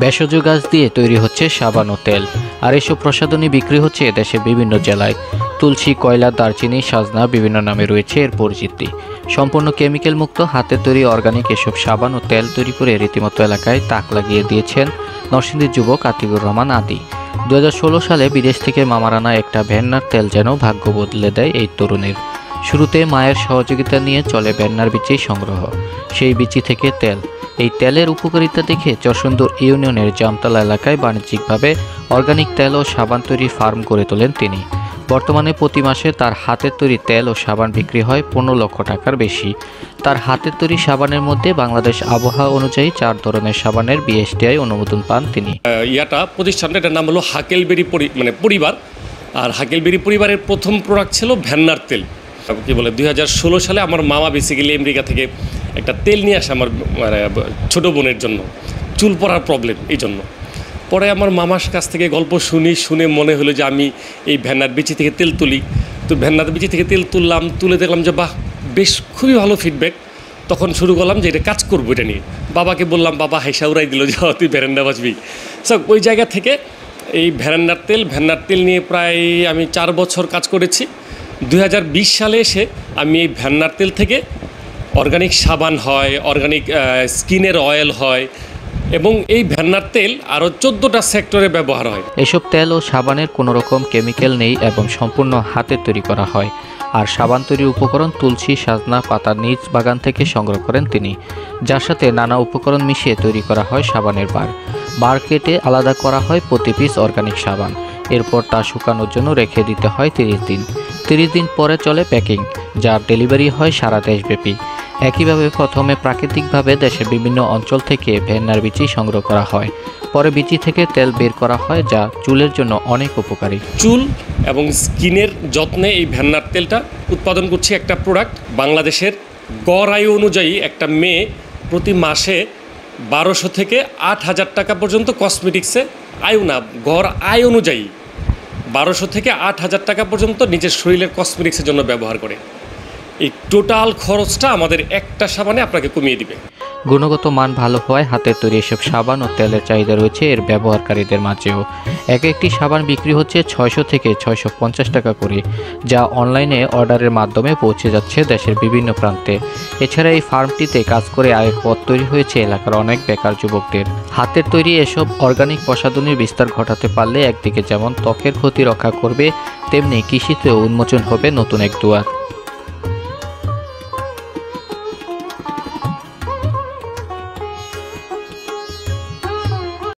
ভেষজ গাছ দিয়ে তৈরি হচ্ছে সাবান ও তেল, আর এসব প্রসাধনী বিক্রি হচ্ছে দেশের বিভিন্ন জেলায়। তুলসী, কয়লা, দারচিনি, সাজনা বিভিন্ন নামে রয়েছে এর পরিচিতি। সম্পূর্ণ কেমিক্যাল মুক্ত হাতে তৈরি অর্গানিক এসব সাবান ও তেল তৈরি করে রীতিমতো এলাকায় তাক লাগিয়ে দিয়েছেন নরসিংদীর যুবক আতিকুর রহমান আদি। 2016 সালে বিদেশ থেকে মামার আনা একটা ভেন্নার তেল যেন ভাগ্য বদলে দেয় এই তরুণের। শুরুতে মায়ের সহযোগিতা নিয়ে চলে ভেন্নার বীচি সংগ্রহ, সেই বীচি থেকে তেল। এই তেলের উপকারিতা দেখে চরসুন্দর ইউনিয়নের জামতলা এলাকায় বাণিজ্যিকভাবে অর্গানিক তেল ও সাবান তৈরি ফার্ম গড়ে তোলেন তিনি। বর্তমানে প্রতি মাসে তার হাতের তৈরি তেল ও সাবান বিক্রি হয় 15 লক্ষ টাকার বেশি। তার হাতের তৈরি সাবানের মধ্যে বাংলাদেশ আবহাওয়া অনুযায়ী 4 ধরনের সাবানের বিএসটিআই অনুমোদন পান তিনি। প্রতিষ্ঠানটার নাম হলো হাকেলবেরি পরিবার। আর হাকেলবেরি পরিবারের প্রথম প্রোডাক্ট ছিল ভেন্নার তেল। কি বলে 2016 সালে আমার মামা বেসিক্যালি আমেরিকা থেকে একটা তেল নিয়ে আসে আমার ছোটো বোনের জন্য, চুল পড়ার প্রবলেম, এই জন্য। পরে আমার মামার কাছ থেকে গল্প শুনে মনে হলো যে আমি এই ভেন্নার বিচি থেকে তেল তুলি। তো ভেন্নার বিচি থেকে তেল তুলে দেখলাম যে বাহ, বেশ খুবই ভালো ফিডব্যাক। তখন শুরু করলাম যে এটা কাজ করবো এটা নিয়ে। বাবাকে বললাম, বাবা হাইসা উড়াই দিল যে তুই ভেরান্ডা বাঁচবি। সো ওই জায়গা থেকে এই ভেন্নার তেল নিয়ে প্রায় আমি 4 বছর কাজ করেছি। 2020 সালে এসে আমি এই ভেন্নার তেল থেকে অর্গানিক সাবান হয়, অর্গানিক স্কিনের অয়েল হয়, এবং এই ভেন্নার তেল আরও 14টা সেক্টরে ব্যবহার হয়। এসব তেল ও সাবানের কোনো রকম কেমিক্যাল নেই এবং সম্পূর্ণ হাতে তৈরি করা হয়। আর সাবান তৈরির উপকরণ তুলসী, সাজনা পাতার নিজ বাগান থেকে সংগ্রহ করেন তিনি, যার সাথে নানা উপকরণ মিশিয়ে তৈরি করা হয় সাবানের বার কেটে আলাদা করা হয় প্রতি পিস অর্গানিক সাবান। এরপর তা শুকানোর জন্য রেখে দিতে হয় 30 দিন। 30 দিন পরে চলে প্যাকিং, যার ডেলিভারি হয় সারা দেশব্যাপী। একইভাবে প্রথমে প্রাকৃতিকভাবে দেশের বিভিন্ন অঞ্চল থেকে ভেন্নার বীচি সংগ্রহ করা হয়, পরে বীচি থেকে তেল বের করা হয়, যা চুলের জন্য অনেক উপকারী। চুল এবং স্কিনের যত্নে এই ভেন্নার তেলটা উৎপাদন করছে একটা প্রোডাক্ট। বাংলাদেশের গড় আয় অনুযায়ী একটা মেয়ে প্রতি মাসে 1200 থেকে 8,000 টাকা পর্যন্ত কসমেটিক্সে গড় আয় অনুযায়ী 1200 থেকে 8,000 টাকা পর্যন্ত নিজের শরীরের কসমেটিক্সের জন্য ব্যবহার করে। এই টোটাল খরচটা আমাদের একটা সাবানে আপনাকে কমিয়ে দিবে। গুণগত মান ভালো হওয়ায় হাতের তৈরি এসব সাবান ও তেলের চাহিদা রয়েছে এর ব্যবহারকারীদের মাঝেও। একটি সাবান বিক্রি হচ্ছে 600 থেকে 650 টাকা করে, যা অনলাইনে অর্ডারের মাধ্যমে পৌঁছে যাচ্ছে দেশের বিভিন্ন প্রান্তে। এছাড়া এই ফার্মটিতে কাজ করে আয়ের পথ তৈরি হয়েছে এলাকার অনেক বেকার যুবকদের। হাতের তৈরি এসব অর্গানিক প্রসাধনীর বিস্তার ঘটাতে পারলে একদিকে যেমন ত্বকের ক্ষতি রক্ষা করবে, তেমনি কৃষিতেও উন্মোচন হবে নতুন এক দুয়ার।